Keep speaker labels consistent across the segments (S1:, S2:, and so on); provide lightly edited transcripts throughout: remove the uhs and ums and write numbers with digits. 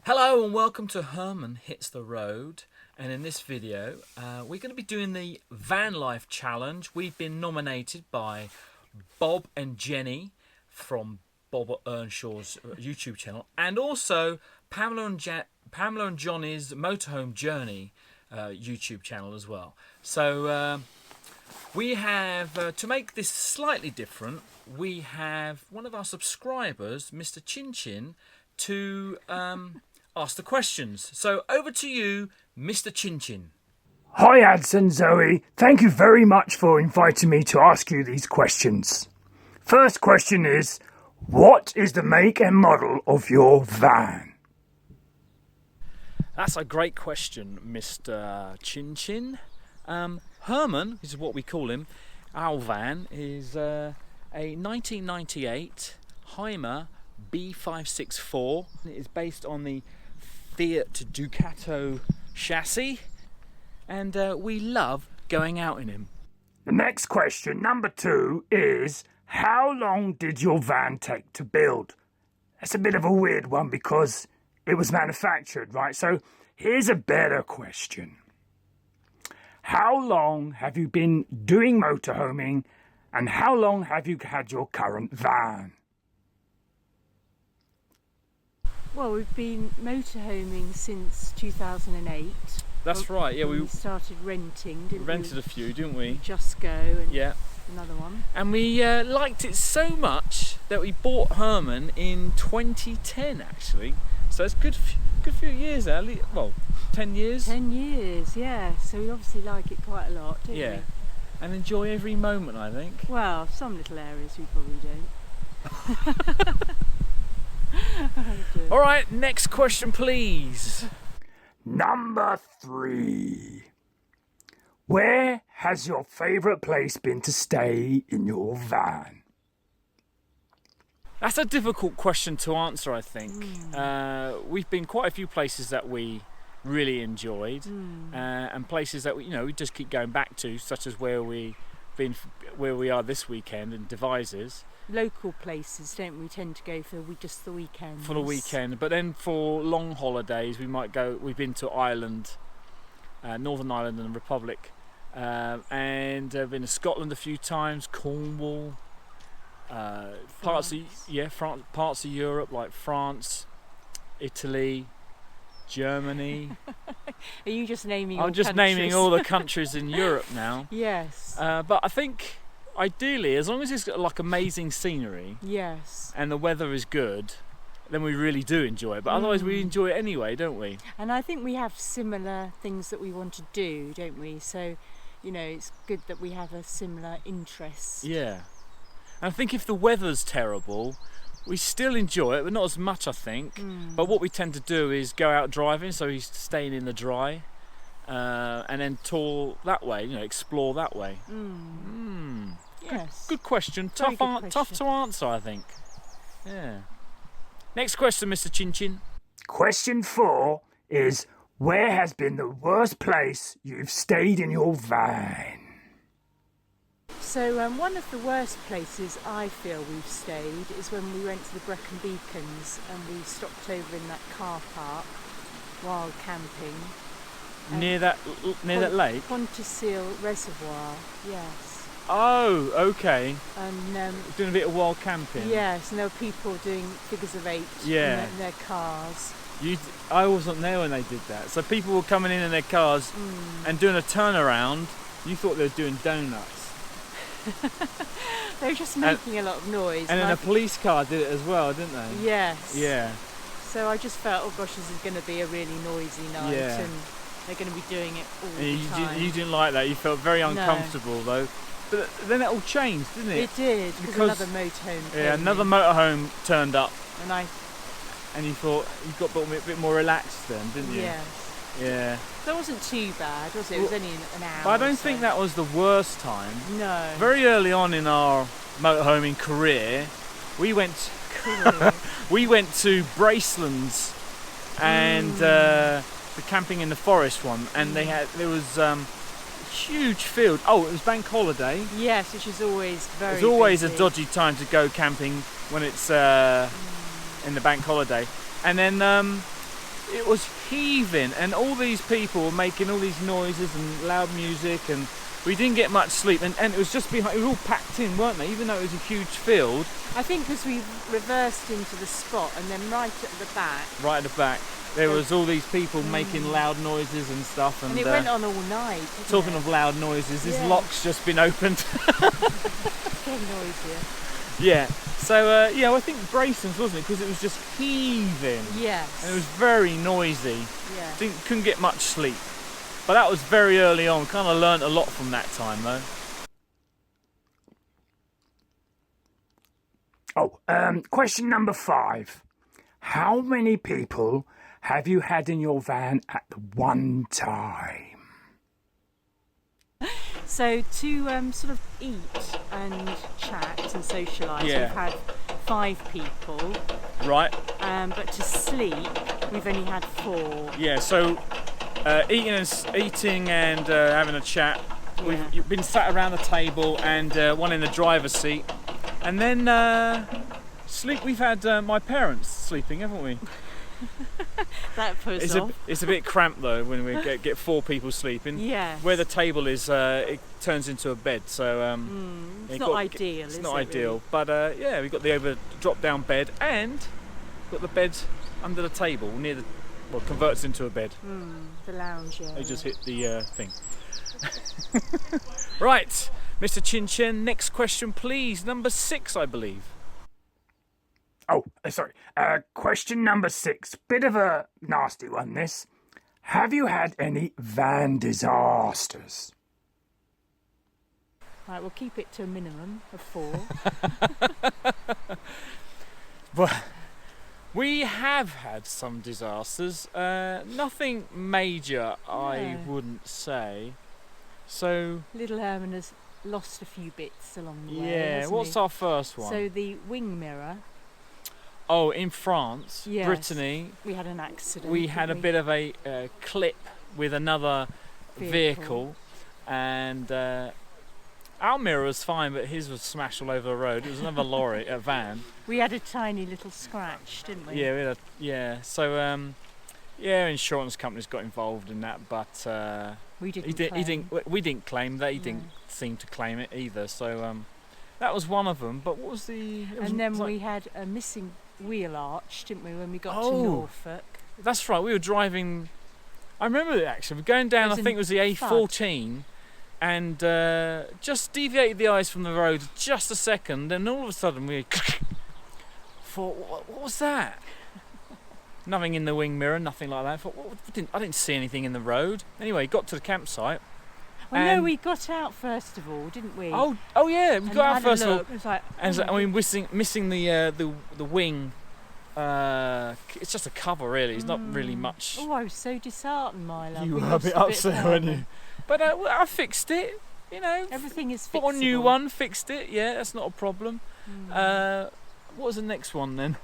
S1: Hello and welcome to Herman Hits the Road, and in this video we're going to be doing the Vanlife challenge. We've been nominated by Bob and Jenny from Bob Earnshaw's YouTube channel, and also Pamela and Johnny's Motorhome Journey YouTube channel as well. So we have, to make this slightly different, we have one of our subscribers, Mr. Chin Chin, to ask the questions. So over to you, Mr. Chin Chin.
S2: Hi Ads and Zoe, thank you very much for inviting me to ask you these questions. First question is, what is the make and model of your van?
S1: That's a great question, Mr. Chin Chin. Herman, this is what we call him, our van is a 1998 Hymer B564. It's based on the Fiat Ducato chassis, and we love going out in him.
S2: The next question, number 2, is how long did your van take to build? That's a bit of a weird one because it was manufactured, right? So here's a better question. How long have you been doing motorhoming, and how long have you had your current van?
S3: Well, we've been motorhoming since 2008.
S1: That's right, yeah, we
S3: started renting, didn't we?
S1: rented a few, didn't we?
S3: Just Go and
S1: Yeah.
S3: another one.
S1: And we liked it so much that we bought Herman in 2010, actually. So it's good few years now. Well, 10 years.
S3: 10 years, yeah. So we obviously like it quite a lot, don't
S1: Yeah.
S3: we?
S1: And enjoy every moment, I think.
S3: Well, some little areas we probably don't.
S1: All right, next question, please.
S2: Number 3. Where has your favourite place been to stay in your van?
S1: That's a difficult question to answer, I think. We've been quite a few places that we really enjoyed, and places that we just keep going back to, such as where we are this weekend in Devizes.
S3: Local places, don't we, tend to go for just the weekends?
S1: For the weekend, but then for long holidays we might go. We've been to Ireland, Northern Ireland and the Republic, and been to Scotland a few times, Cornwall, parts of Europe like France, Italy, Germany.
S3: Are you just naming?
S1: I'm just naming all the countries in Europe now.
S3: Yes.
S1: But I think ideally, as long as it's got like amazing scenery,
S3: yes,
S1: and the weather is good, then we really do enjoy it. But otherwise we enjoy it anyway, don't we?
S3: And I think we have similar things that we want to do, don't we? So, it's good that we have a similar interest.
S1: Yeah. And I think if the weather's terrible, we still enjoy it, but not as much, I think. But what we tend to do is go out driving, so he's staying in the dry, and then tour that way, explore that way.
S3: Yes.
S1: Good question.
S3: Very good question.
S1: Tough to answer, I think. Yeah. Next question, Mr. Chin Chin.
S2: Question 4 is, where has been the worst place you've stayed in your van?
S3: So one of the worst places I feel we've stayed is when we went to the Brecon Beacons and we stopped over in that car park while camping.
S1: Near that lake?
S3: Pontysil Reservoir, yes.
S1: Oh, okay.
S3: And
S1: doing a bit of wild camping.
S3: yes, and there were people doing figures of 8
S1: Yeah.
S3: in their cars.
S1: I wasn't there when they did that. So people were coming in their cars and doing a turnaround. You thought they were doing donuts.
S3: They were just making a lot of noise.
S1: And then a police car did it as well, didn't they?
S3: Yes.
S1: Yeah.
S3: So I just felt, oh gosh, this is going to be a really noisy night,
S1: Yeah.
S3: and they're going to be doing it all
S1: And
S3: the time.
S1: you didn't like that. You felt very uncomfortable though. But then it all changed, didn't it?
S3: It did, because another motorhome came
S1: Yeah, another
S3: in,
S1: motorhome turned up,
S3: and
S1: you thought you got a bit more relaxed then, didn't you?
S3: yes.
S1: Yeah.
S3: That wasn't too bad, was it? It was only an hour.
S1: But I don't
S3: or so.
S1: think that was the worst time.
S3: No.
S1: Very early on in our motorhoming career, we went to Bracelands and the camping in the forest one, and there was huge field. Oh, it was bank holiday.
S3: Yes, which is always very.
S1: It's always
S3: busy.
S1: a dodgy time to go camping when it's in the bank holiday. And then it was heaving, and all these people were making all these noises and loud music, and we didn't get much sleep, and it was just behind, it was all packed in, weren't they, even though it was a huge field.
S3: I think because we reversed into the spot, and then right at the back,
S1: There was all these people making loud noises and stuff,
S3: and it went on all night.
S1: Talking of loud noises, this lock's just been opened.
S3: Getting noisier.
S1: Yeah. So yeah, I think Brayson's, wasn't it? Because it was just heaving.
S3: Yes.
S1: And it was very noisy.
S3: Yeah.
S1: Couldn't get much sleep. But that was very early on. Kind of learnt a lot from that time, though.
S2: Oh, question number 5. How many people have you had in your van at the one time?
S3: So to sort of eat and chat and socialise,
S1: Yeah.
S3: we've had 5 people.
S1: Right.
S3: But to sleep, we've only had 4.
S1: Yeah. So eating and having a chat.
S3: Yeah.
S1: We've been sat around the table and one in the driver's seat, and then sleep. We've had my parents sleeping, haven't we?
S3: That puts off.
S1: It's a bit cramped though when we get 4 people sleeping.
S3: Yeah.
S1: Where the table is, it turns into a bed, so
S3: it's not ideal.
S1: It's not ideal, really? But yeah, we've got the drop-down bed and got the bed under the table near the. Well, converts into a bed.
S3: The lounge area.
S1: They just hit the thing. Right, Mr. Chin Chen. Next question, please. Number 6, I believe.
S2: Oh, sorry. Question number 6. Bit of a nasty one, this. Have you had any van disasters?
S3: Right, we'll keep it to a minimum of 4.
S1: Well, we have had some disasters. Nothing major, I wouldn't say. So
S3: Little Herman has lost a few bits along the way.
S1: yeah,
S3: hasn't
S1: what's
S3: he?
S1: our first one?
S3: So the wing mirror.
S1: Oh, in France,
S3: Yes.
S1: Brittany,
S3: We had an accident.
S1: we had a bit of a clip with another vehicle, and our mirror was fine, but his was smashed all over the road. It was another lorry, a van.
S3: We had a tiny little scratch, didn't we?
S1: Yeah. So insurance companies got involved in that, but
S3: we didn't.
S1: we didn't claim that. He didn't seem to claim it either. So that was one of them. But what was the?
S3: And then we had a missing wheel arch, didn't we, when we got to Norfolk?
S1: That's right. We were driving. I remember it actually. We're going down. I think it was the A14. And just deviated the eyes from the road just a second, and all of a sudden we thought, what was that? Nothing in the wing mirror, nothing like that. I thought, I didn't see anything in the road. Anyway, got to the campsite.
S3: Well, no, we got out first of all, didn't we?
S1: Oh yeah, we got out first of all.
S3: It was like,
S1: and I mean, missing the wing. It's just a cover, really. It's not really much.
S3: Oh, I was so disheartened, my love.
S1: You
S3: We
S1: were a
S3: lost
S1: bit upset, weren't you? But I fixed it, you know.
S3: Everything is fixable.
S1: Bought a new one, fixed it, yeah, that's not a problem. What was the next one then?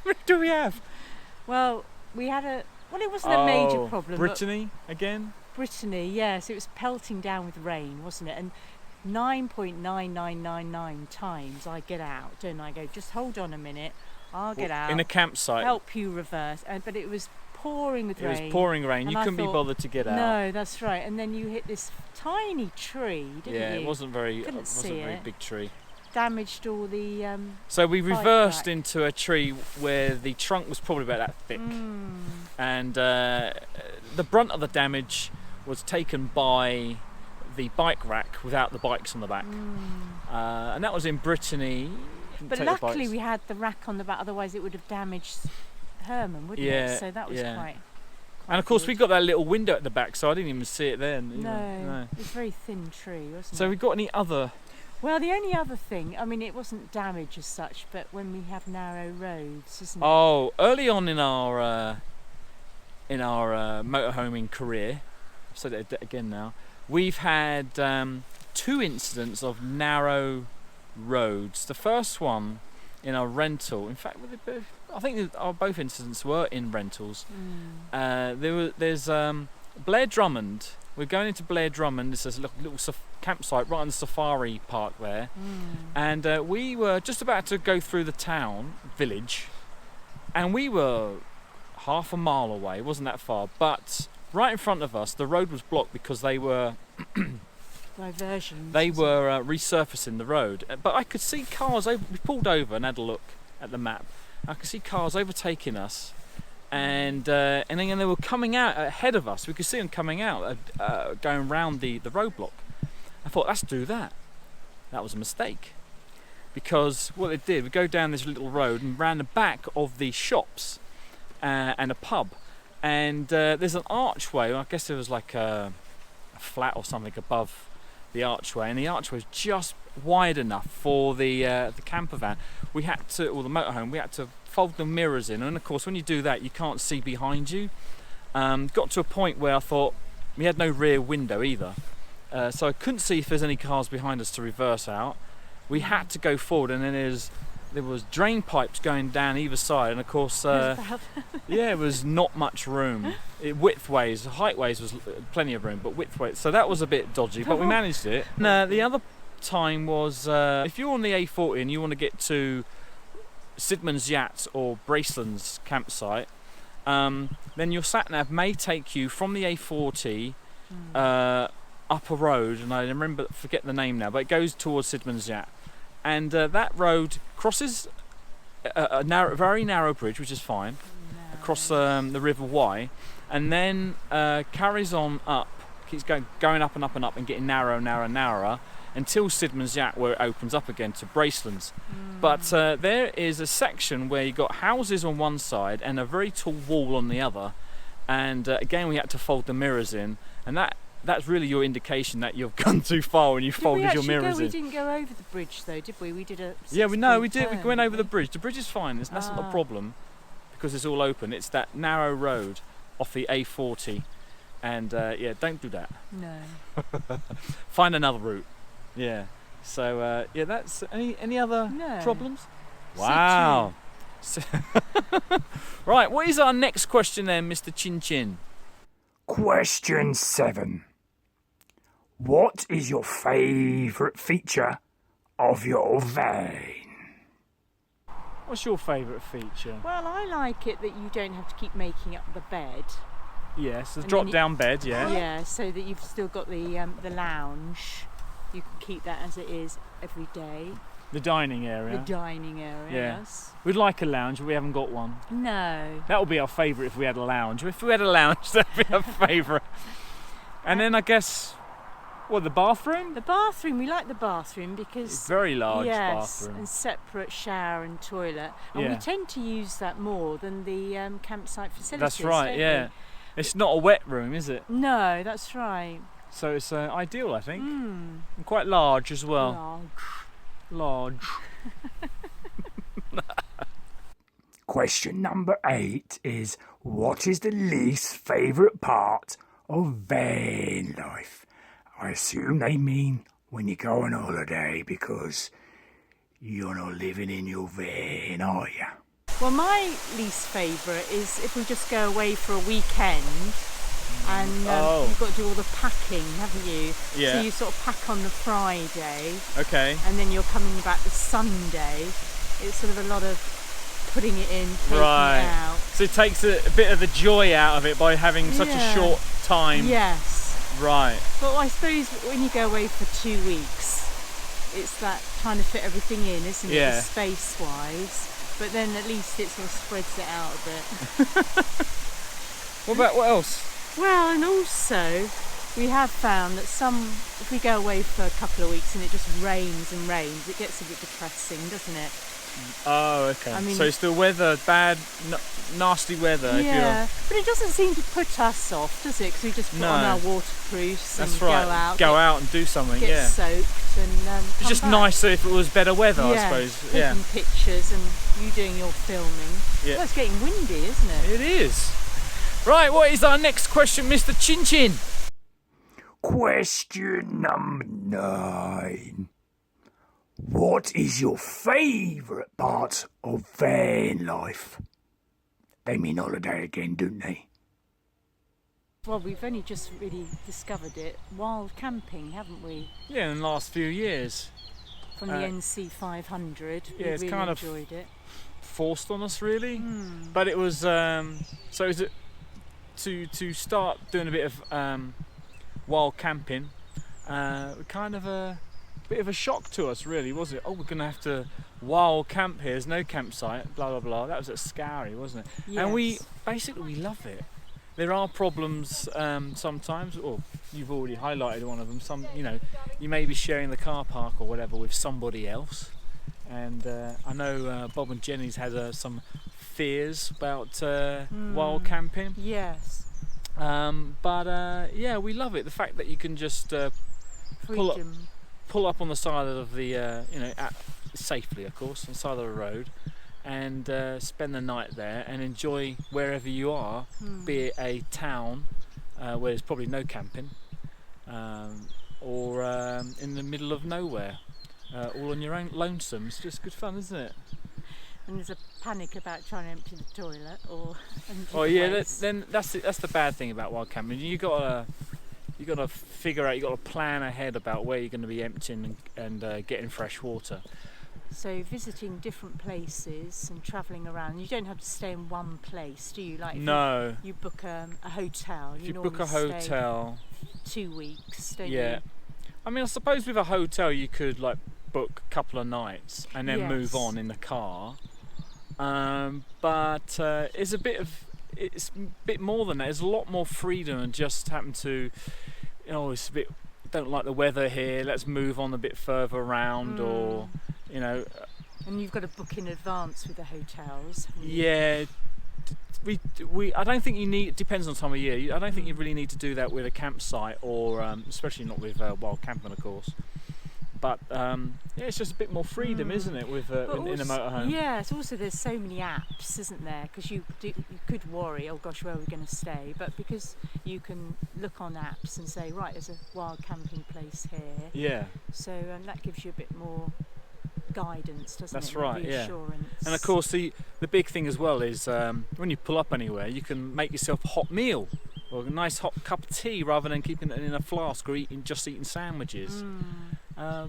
S1: What do we have?
S3: Well, we had it wasn't a major problem.
S1: Brittany again?
S3: Brittany, yes, it was pelting down with rain, wasn't it? And 9.9999 times I get out, don't I? Go, just hold on a minute, I'll get out.
S1: In a campsite?
S3: Help you reverse. But it was pouring with rain.
S1: It was pouring rain. You couldn't be bothered to get out.
S3: No, that's right. And then you hit this tiny tree, didn't you?
S1: Yeah, it wasn't very.
S3: Couldn't
S1: It wasn't
S3: see
S1: a very
S3: it.
S1: big tree.
S3: Damaged all the.
S1: So we
S3: bike
S1: reversed
S3: rack.
S1: into a tree where the trunk was probably about that thick, and the brunt of the damage was taken by the bike rack without the bikes on the back, and that was in Brittany.
S3: But luckily we had the rack on the back, otherwise it would have damaged Herman, wouldn't it? So that was quite
S1: and of course
S3: good.
S1: we got that little window at the back, so I didn't even see it then.
S3: No, it was a very thin tree, wasn't it?
S1: So we got any other?
S3: Well, the only other thing, I mean, it wasn't damage as such, but when we have narrow roads, isn't it?
S1: Oh, early on in our motorhoming career, I've said it again now, we've had 2 incidents of narrow roads. The first one in our rental, in fact, I think both incidents were in rentals. There's Blair Drummond. We're going into Blair Drummond. There's a little campsite right on the safari park there, and we were just about to go through the village, and we were half a mile away. It wasn't that far, but right in front of us, the road was blocked because they were
S3: Diversions.
S1: they were resurfacing the road. But I could see cars. We pulled over and had a look at the map. I could see cars overtaking us, and then they were coming out ahead of us. We could see them coming out, going round the roadblock. I thought, let's do that. That was a mistake, because what they did, we go down this little road and round the back of the shops and a pub, and there's an archway. I guess there was like a flat or something above the archway, and the archway was just wide enough for the camper van. We had to, or the motorhome, we had to fold the mirrors in, and of course when you do that you can't see behind you. Got to a point where I thought we had no rear window either, so I couldn't see if there's any cars behind us to reverse out. We had to go forward, and then there was drain pipes going down either side, and of course yeah, it was not much room. Width-ways, height-ways was plenty of room, but width-ways, so that was a bit dodgy, but we managed it. And, the other time was if you're on the A40 and you want to get to Sidman's Yacht or Braceland's campsite, then your sat-nav may take you from the A40 up a road, and I forget the name now, but it goes towards Sidman's Yacht, and that road crosses a very narrow bridge, which is fine, across the River Wye, and then carries on up, keeps going up and up and up, and getting narrower until Sidman's Yacht, where it opens up again to Braceland's. But there is a section where you've got houses on one side and a very tall wall on the other, and again we had to fold the mirrors in, and that's really your indication that you've gone too far when you folded your mirrors in.
S3: We didn't go over the bridge though, did we? We did a
S1: we did. We went over the bridge. The bridge is fine. That's not a problem because it's all open. It's that narrow road off the A40, and yeah, don't do that.
S3: No.
S1: Find another route. Yeah. So yeah, that's any other problems? Wow. Right. What is our next question then, Mr. Chin Chin?
S2: Question 7. What is your favourite feature of your van?
S1: What's your favourite feature?
S3: Well, I like it that you don't have to keep making up the bed.
S1: Yes, the drop-down bed. Yeah.
S3: Yeah, so that you've still got the lounge. You can keep that as it is every day.
S1: The dining area.
S3: The dining area.
S1: Yeah.
S3: Yes.
S1: We'd like a lounge, but we haven't got one.
S3: No.
S1: That would be our favourite if we had a lounge. If we had a lounge, that'd be our favourite. And then I guess, what, the bathroom?
S3: The bathroom, we like the bathroom because
S1: it's very large bathroom.
S3: And separate shower and toilet. And we tend to use that more than the campsite facilities.
S1: That's right, yeah. It's not a wet room, is it?
S3: No, that's right.
S1: So it's ideal, I think. And quite large as well. Large.
S2: Question number 8 is, what is the least favourite part of van life? I assume they mean when you go on holiday, because you're not living in your van, are you?
S3: Well, my least favourite is if we just go away for a weekend and you've got to do all the packing, haven't you?
S1: Yeah.
S3: So you sort of pack on the Friday.
S1: Okay.
S3: And then you're coming back the Sunday. It's sort of a lot of putting it in, taking it out.
S1: So it takes a bit of the joy out of it by having such a short time.
S3: Yes.
S1: Right.
S3: But I suppose when you go away for 2 weeks, it's that trying to fit everything in, isn't it? Space-wise. But then at least it sort of spreads it out a bit.
S1: What else?
S3: Well, and also we have found that if we go away for a couple of weeks and it just rains and rains, it gets a bit depressing, doesn't it?
S1: Oh, okay.
S3: I mean,
S1: so it's the weather, bad, nasty weather.
S3: Yeah, but it doesn't seem to put us off, does it? Because we just put on our waterproofs and go out and
S1: do something.
S3: Get soaked and
S1: it's just nicer if it was better weather, I suppose.
S3: Taking pictures and you doing your filming.
S1: Yeah.
S3: Well, it's getting windy, isn't it?
S1: It is. Right, what is our next question, Mr. Chin Chin?
S2: Question number 9. What is your favourite part of van life? They mean holiday again, don't they?
S3: Well, we've only just really discovered it. Wild camping, haven't we?
S1: Yeah, in the last few years.
S3: From the NC 500, we
S1: it's
S3: really
S1: kind of
S3: enjoyed it.
S1: forced on us really, but it was so is it to start doing a bit of wild camping, kind of a bit of a shock to us really, was it? Oh, we're gonna have to wild camp here, there's no campsite, blah blah blah. That was at Scary, wasn't it?
S3: Yes.
S1: And we love it. There are problems sometimes, or you've already highlighted one of them. You may be sharing the car park or whatever with somebody else, and I know Bob and Jenny's had some fears about wild camping.
S3: Yes.
S1: But we love it. The fact that you can just pull up on the side of the safely, of course, on the side of the road, and spend the night there and enjoy wherever you are, be it a town where there's probably no camping, or in the middle of nowhere, all on your own, lonesome. It's just good fun, isn't it?
S3: And there's a panic about trying to empty the toilet or empty
S1: Oh
S3: the
S1: yeah,
S3: place.
S1: that's the bad thing about wild camping. You gotta figure out, you gotta plan ahead about where you're going to be emptying and getting fresh water.
S3: So visiting different places and travelling around. You don't have to stay in one place, do you? Like
S1: No.
S3: You book a hotel.
S1: If you book a hotel,
S3: 2 weeks, don't
S1: yeah.
S3: you?
S1: I mean, I suppose with a hotel you could like book a couple of nights and then move on in the car. But it's a bit more than that. There's a lot more freedom and just happen to, it's a bit. Don't like the weather here. Let's move on a bit further around, or.
S3: And you've got to book in advance with the hotels.
S1: Yeah, we. I don't think you need. It depends on time of year. I don't think you really need to do that with a campsite, or especially not with wild camping, of course. But it's just a bit more freedom, isn't it, with in a motorhome?
S3: Yes. Also, there's so many apps, isn't there? Because you could worry, oh gosh, where are we going to stay? But because you can look on apps and say, right, there's a wild camping place here.
S1: Yeah.
S3: So that gives you a bit more guidance, doesn't it?
S1: That's right.
S3: Reassurance.
S1: Yeah. And of course, the big thing as well is when you pull up anywhere, you can make yourself a hot meal or a nice hot cup of tea rather than keeping it in a flask or eating sandwiches. I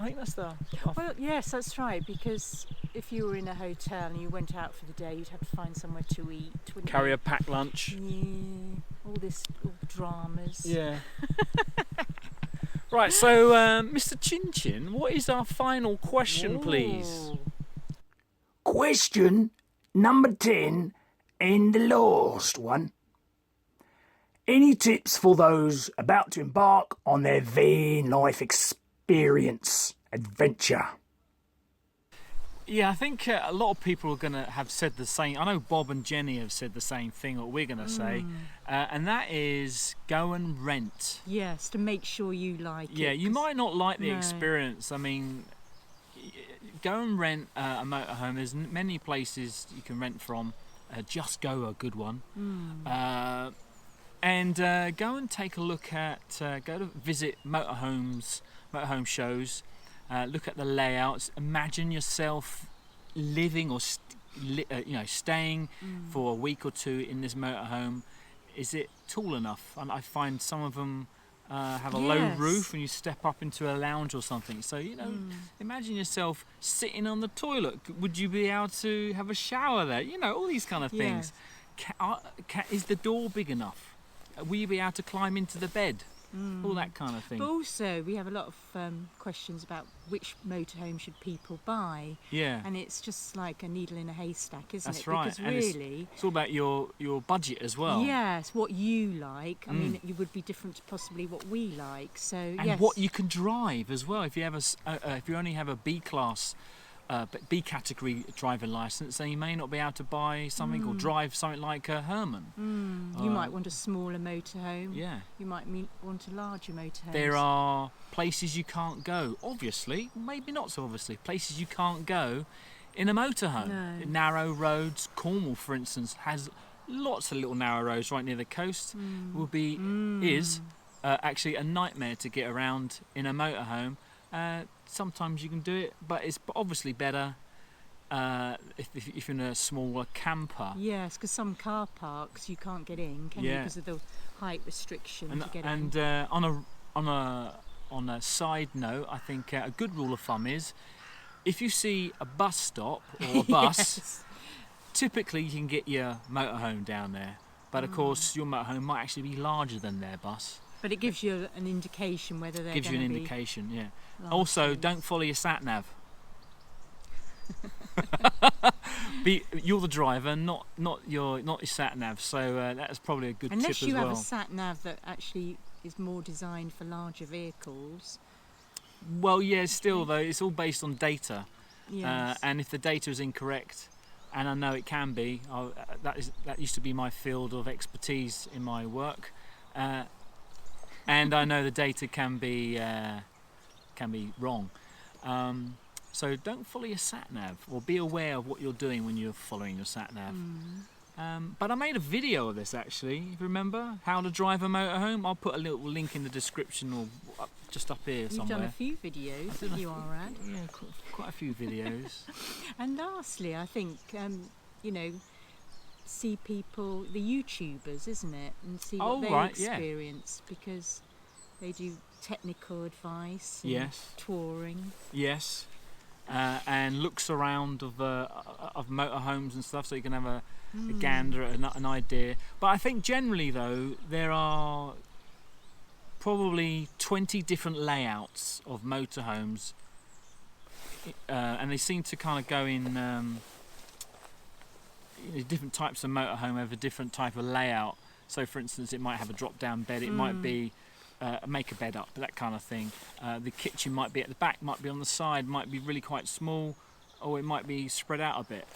S1: think that's the.
S3: Well, yes, that's right. Because if you were in a hotel and you went out for the day, you'd have to find somewhere to eat.
S1: Carry a packed lunch.
S3: Yeah, all dramas.
S1: Yeah. Right, so Mr. Chin Chin, what is our final question, please?
S2: Question number 10 and the last one. Any tips for those about to embark on their van life adventure?
S1: Yeah, I think a lot of people are going to have said the same. I know Bob and Jenny have said the same thing, what we're going to say, and that is go and rent.
S3: Yes, to make sure you like it.
S1: Yeah, you might not like the experience. I mean, go and rent a motorhome. There's many places you can rent from. Just Go, a good one. And go and take a look at, go to visit motorhome shows, look at the layouts, imagine yourself living or staying for a week or two in this motorhome. Is it tall enough? And I find some of them have a low roof and you step up into a lounge or something. So, imagine yourself sitting on the toilet. Would you be able to have a shower there? All these kind of things. Is the door big enough? Will you be able to climb into the bed? All that kind of thing.
S3: But also, we have a lot of questions about which motorhome should people buy.
S1: Yeah.
S3: And it's just like a needle in a haystack, isn't it?
S1: That's right.
S3: Because
S1: and
S3: really...
S1: It's all about your budget as well.
S3: Yes, what you like. I mean, it would be different to possibly what we like. So,
S1: and what you can drive as well. If you have if you only have a B-class... B category driving license, then you may not be able to buy something or drive something like a Herman.
S3: You might want a smaller motorhome.
S1: Yeah.
S3: You might want a larger motorhome.
S1: There are places you can't go, obviously, maybe not so obviously, places you can't go in a motorhome.
S3: No.
S1: Narrow roads. Cornwall, for instance, has lots of little narrow roads right near the coast. Is actually a nightmare to get around in a motorhome. Sometimes you can do it, but it's obviously better if you're in a smaller camper.
S3: Yes, because some car parks you can't get in, can you? Because of the height restriction to get in.
S1: And on a side note, I think a good rule of thumb is if you see a bus stop or a bus,
S3: Yes.
S1: typically you can get your motorhome down there. But of course, your motorhome might actually be larger than their bus.
S3: But it gives you an indication whether they're
S1: Gives you an
S3: gonna be
S1: indication, yeah.
S3: large
S1: Also,
S3: ones.
S1: don't follow your sat nav. You're the driver, not your sat nav. So that's probably a good
S3: Unless
S1: tip
S3: you
S1: as
S3: have
S1: well.
S3: a sat nav that actually is more designed for larger vehicles.
S1: Well, yeah, still though, it's all based on data.
S3: Yes.
S1: And if the data is incorrect, and I know it can be, that used to be my field of expertise in my work, and I know the data can be wrong. So don't follow your sat nav, or be aware of what you're doing when you're following your sat nav. But I made a video of this actually. If you remember how to drive a motorhome, I'll put a little link in the description or just up here
S3: You've
S1: somewhere.
S3: done a few videos, haven't you, Arad?
S1: Yeah, quite a few videos.
S3: And lastly, I think, you know, see people, the YouTubers, isn't it? And see what
S1: Oh,
S3: they
S1: right, yeah.
S3: experience, because they do technical advice and
S1: Yes.
S3: touring.
S1: Yes, and looks around of motorhomes and stuff, so you can have a gander at an idea. But I think generally, though, there are probably 20 different layouts of motorhomes, and they seem to kind of go in different types of motorhome have a different type of layout. So, for instance, it might have a drop-down bed. It might be make a bed up, that kind of thing. The kitchen might be at the back, might be on the side, might be really quite small, or it might be spread out a bit.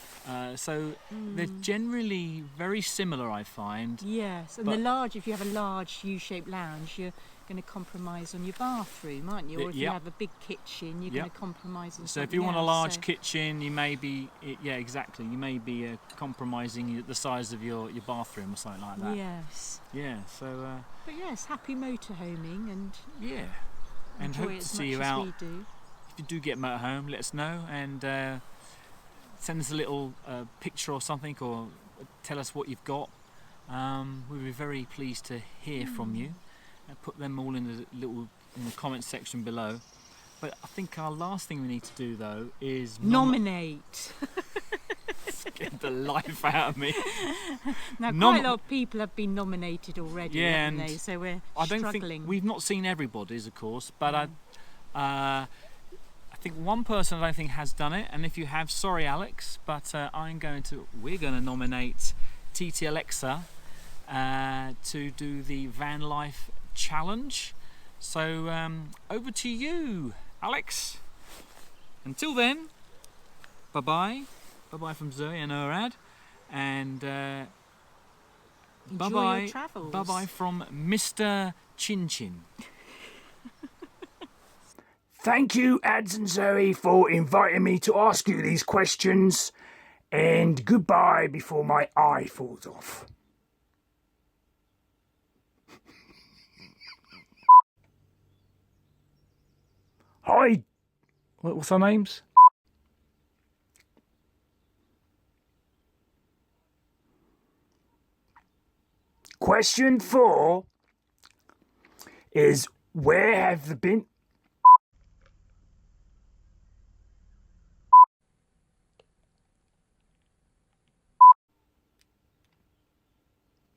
S1: So they're generally very similar, I find.
S3: Yes, and
S1: But-
S3: if you have a large U-shaped lounge, you're going to compromise on your bathroom, aren't you? Or if you
S1: Yep.
S3: have a big kitchen, you're
S1: Yep.
S3: going to compromise on
S1: So if
S3: something
S1: you want a
S3: else,
S1: large
S3: so-
S1: kitchen, you may be, yeah, exactly. You may be compromising the size of your bathroom or something like that.
S3: Yes.
S1: Yeah. So
S3: But yes, happy motorhoming, and
S1: yeah, and
S3: enjoy
S1: hope
S3: it
S1: to
S3: as
S1: see
S3: much
S1: you
S3: as
S1: out.
S3: we do.
S1: If you do get motorhome, let us know and send us a little picture or something, or tell us what you've got. We'd be very pleased to hear from you. Put them all in the comment section below. But I think our last thing we need to do though is
S3: Nominate.
S1: get the life out of me.
S3: Now,
S1: Nom-
S3: quite a lot of people have been nominated already,
S1: Yeah,
S3: haven't
S1: and
S3: they? So we're
S1: I don't
S3: struggling.
S1: think we've not seen everybody's, of course, but I think one person I don't think has done it, and if you have, sorry, Alex, but we're going to nominate ttxela to do the Vanlife challenge. So over to you, Alex. Until then, bye bye from Zoe and Orad, and bye
S3: Enjoy
S1: bye.
S3: your travels.
S1: Bye bye from Mr. Chin Chin.
S2: Thank you, Ads and Zoe, for inviting me to ask you these questions. And goodbye before my eye falls off. Hi. What's our names? Question 4 is, where have the been...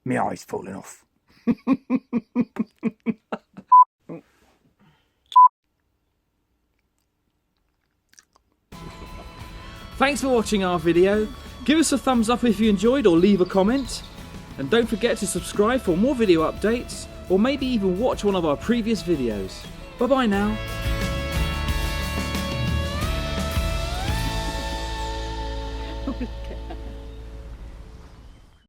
S2: My eye's falling off.
S1: Thanks for watching our video. Give us a thumbs up if you enjoyed, or leave a comment. And don't forget to subscribe for more video updates, or maybe even watch one of our previous videos. Bye bye now.